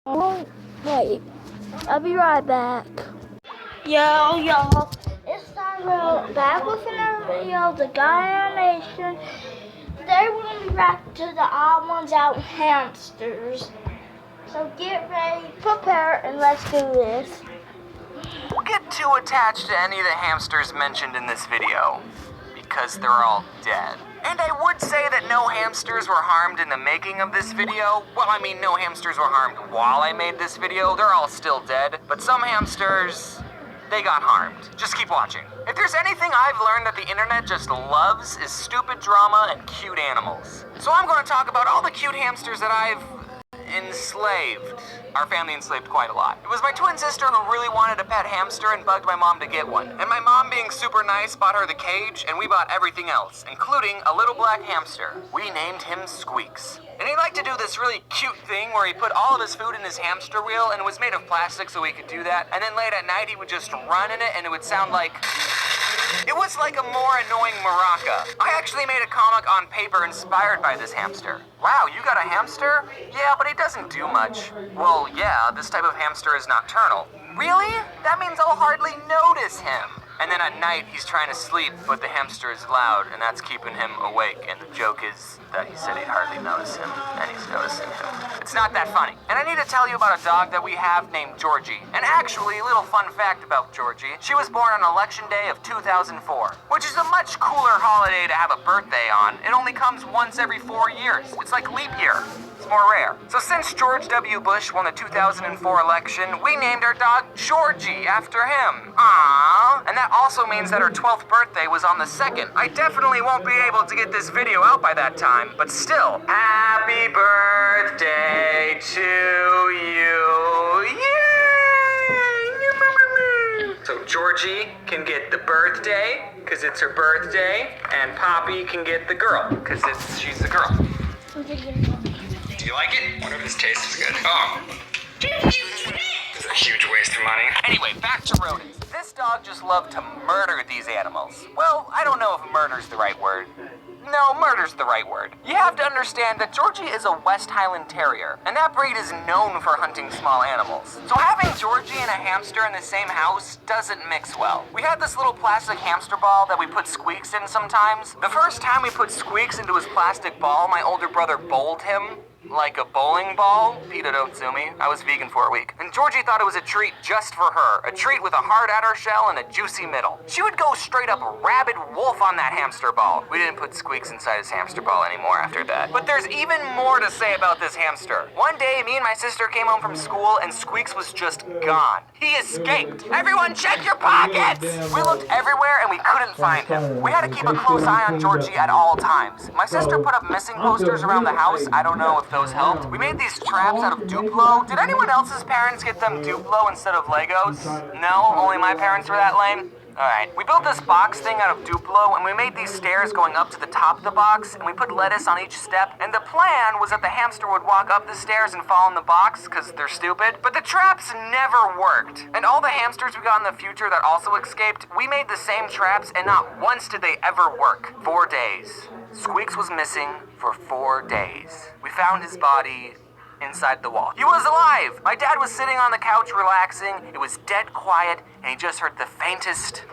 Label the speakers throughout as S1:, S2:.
S1: Oh, wait. I'll be right back. Yo, y'all. It's time we're back with another video. The guy animation. Today we're going to be back to the theodd1sout hamsters. So get ready, prepare, and let's do this.
S2: Don't get too attached to any of the hamsters mentioned in this video, because they're all dead. And I would say that no hamsters were harmed in the making of this video. Well, I mean, no hamsters were harmed while I made this video. They're all still dead. But some hamsters, they got harmed. Just keep watching. If there's anything I've learned that the internet just loves, is stupid drama and cute animals. So I'm going to talk about all the cute hamsters that I've enslaved. Our family enslaved quite a lot. It was my twin sister who really wanted a pet hamster and bugged my mom to get one. And my mom, being super nice, bought her the cage, and we bought everything else, including a little black hamster. We named him Squeaks. And he liked to do this really cute thing where he put all of his food in his hamster wheel, and it was made of plastic so he could do that. And then late at night, he would just run in it, and it would sound like... It was like a more annoying maraca. I actually made a comic on paper inspired by this hamster. Wow, you got a hamster? Yeah, but he doesn't do much. Well, yeah, this type of hamster is nocturnal. Really? That means I'll hardly notice him. And then at night, he's trying to sleep, but the hamster is loud, and that's keeping him awake. And the joke is that he said he'd hardly notice him, and he's noticing him. It's not that funny. And I need to tell you about a dog that we have named Georgie. And actually, a little fun fact about Georgie. She was born on election day of 2004, which is a much cooler holiday to have a birthday on. It only comes once every 4 years. It's like leap year. It's more rare. So since George W. Bush won the 2004 election, we named our dog Georgie after him. Aww. And that also means that her 12th birthday was on the 2nd. I definitely won't be able to get this video out by that time, but still, happy birthday to you. Yay! So Georgie can get the birthday, because it's her birthday, and Poppy can get the girl, because she's the girl. Do you like it? I wonder if this tastes good. Oh. It's a huge waste of money. Anyway, back to rodents. This dog just loved to murder these animals. Well, I don't know if murder's the right word. No, murder's the right word. You have to understand that Georgie is a West Highland Terrier, and that breed is known for hunting small animals. So having Georgie and a hamster in the same house doesn't mix well. We had this little plastic hamster ball that we put Squeaks in sometimes. The first time we put Squeaks into his plastic ball, my older brother bowled him. Like a bowling ball? theodd1sout. I was vegan for a week. And Georgie thought it was a treat just for her. A treat with a hard outer shell and a juicy middle. She would go straight up rabid wolf on that hamster ball. We didn't put Squeaks inside his hamster ball anymore after that. But there's even more to say about this hamster. One day, me and my sister came home from school and Squeaks was just gone. He escaped. Everyone check your pockets! We looked everywhere and we couldn't find him. We had to keep a close eye on Georgie at all times. My sister put up missing posters around the house. I don't know if those helped. We made these traps out of Duplo. Did anyone else's parents get them Duplo instead of Legos? No? Only my parents were that lame? Alright, we built this box thing out of Duplo, and we made these stairs going up to the top of the box, and we put lettuce on each step, and the plan was that the hamster would walk up the stairs and fall in the box, because they're stupid, but the traps never worked. And all the hamsters we got in the future that also escaped, we made the same traps, and not once did they ever work. 4 days. Squeaks was missing for 4 days. We found his body inside the wall. He was alive! My dad was sitting on the couch relaxing. It was dead quiet, and he just heard the faintest...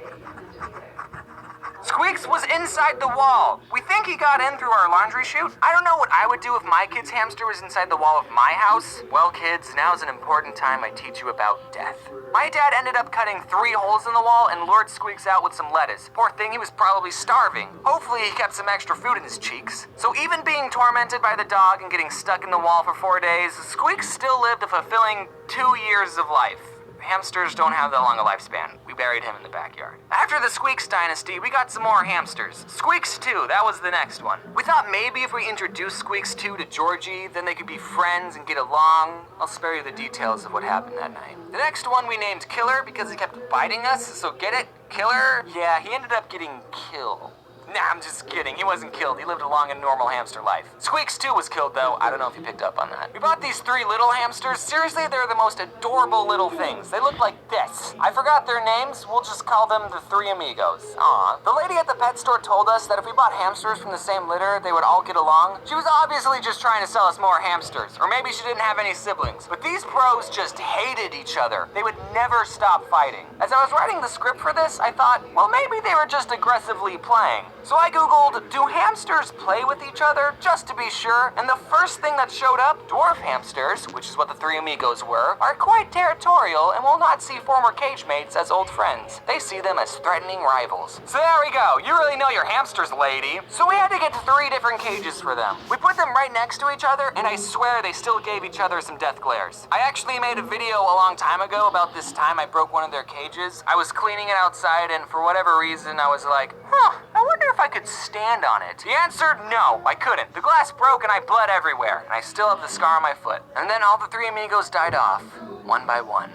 S2: Squeaks was inside the wall. We think he got in through our laundry chute. I don't know what I would do if my kid's hamster was inside the wall of my house. Well, kids, now's an important time I teach you about death. My dad ended up cutting 3 holes in the wall and lured Squeaks out with some lettuce. Poor thing, he was probably starving. Hopefully he kept some extra food in his cheeks. So even being tormented by the dog and getting stuck in the wall for 4 days, Squeaks still lived a fulfilling 2 years of life. Hamsters don't have that long a lifespan. We buried him in the backyard. After the Squeaks dynasty, we got some more hamsters. Squeaks 2, that was the next one. We thought maybe if we introduced Squeaks 2 to Georgie, then they could be friends and get along. I'll spare you the details of what happened that night. The next one we named Killer because he kept biting us, so get it? Killer? Yeah, he ended up getting killed. Nah, I'm just kidding. He wasn't killed. He lived a long and normal hamster life. Squeaks too was killed though. I don't know if you picked up on that. We bought these 3 little hamsters. Seriously, they're the most adorable little things. They look like this. I forgot their names. We'll just call them the 3 amigos. Aw. The lady at the pet store told us that if we bought hamsters from the same litter, they would all get along. She was obviously just trying to sell us more hamsters. Or maybe she didn't have any siblings. But these pros just hated each other. They would never stop fighting. As I was writing the script for this, I thought, well, maybe they were just aggressively playing. So I googled, do hamsters play with each other? Just to be sure. And the first thing that showed up, dwarf hamsters, which is what the 3 amigos were, are quite territorial and will not see former cage mates as old friends. They see them as threatening rivals. So there we go. You really know your hamsters, lady. So we had to get 3 different cages for them. We put them right next to each other, and I swear they still gave each other some death glares. I actually made a video a long time ago about this time I broke one of their cages. I was cleaning it outside, and for whatever reason, I was like, I wonder if I could stand on it. He answered, no, I couldn't. The glass broke and I bled everywhere, and I still have the scar on my foot. And then all the 3 amigos died off, one by one.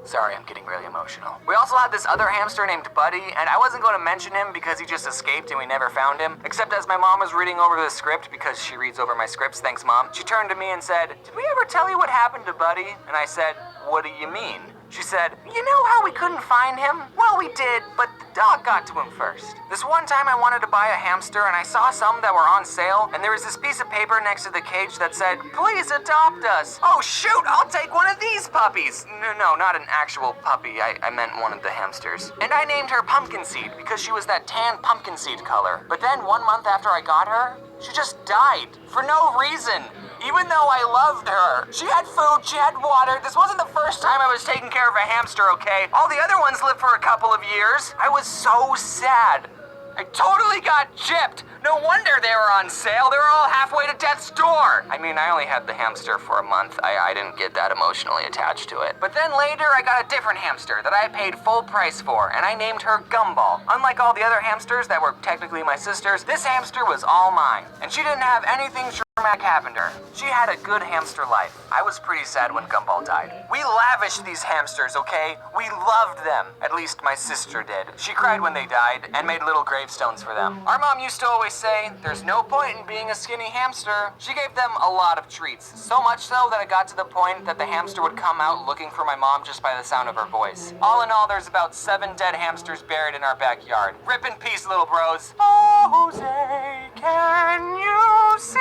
S2: Sorry, I'm getting really emotional. We also had this other hamster named Buddy, and I wasn't going to mention him because he just escaped and we never found him. Except as my mom was reading over the script, because she reads over my scripts, thanks Mom, she turned to me and said, did we ever tell you what happened to Buddy? And I said, what do you mean? She said, you know how we couldn't find him? Well, we did, but the dog got to him first. This one time I wanted to buy a hamster and I saw some that were on sale, and there was this piece of paper next to the cage that said, please adopt us. Oh shoot, I'll take one of these puppies. No, not an actual puppy. I meant one of the hamsters. And I named her Pumpkin Seed because she was that tan pumpkin seed color. But then 1 month after I got her, she just died for no reason. Even though I loved her. She had food, she had water. This wasn't the first time I was taking care of a hamster, okay? All the other ones lived for a couple of years. I was so sad. I totally got gypped. No wonder they were on sale. They were all halfway to death's door. I mean, I only had the hamster for a month. I didn't get that emotionally attached to it. But then later, I got a different hamster that I paid full price for, and I named her Gumball. Unlike all the other hamsters that were technically my sister's, this hamster was all mine. And she didn't have anything traumatic happen to her. She had a good hamster life. I was pretty sad when Gumball died. We lavished these hamsters, okay? We loved them. At least my sister did. She cried when they died and made little gravestones for them. Our mom used to always say, there's no point in being a skinny hamster. She gave them a lot of treats. So much so that it got to the point that the hamster would come out looking for my mom just by the sound of her voice. All in all, there's about 7 dead hamsters buried in our backyard. Rip in peace, little bros. Oh, Jose, can you see?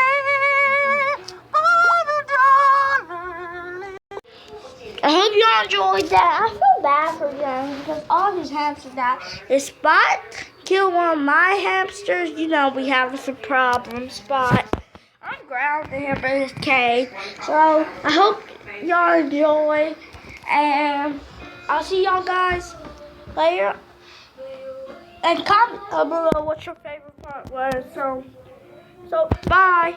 S1: I hope y'all enjoyed that. I feel bad for them because all these hamsters died. The Spot killed one of my hamsters. You know we have some problems, Spot. I'm grounded him in his cage. So I hope y'all enjoy, and I'll see y'all guys later. And comment below what your favorite part was. So bye.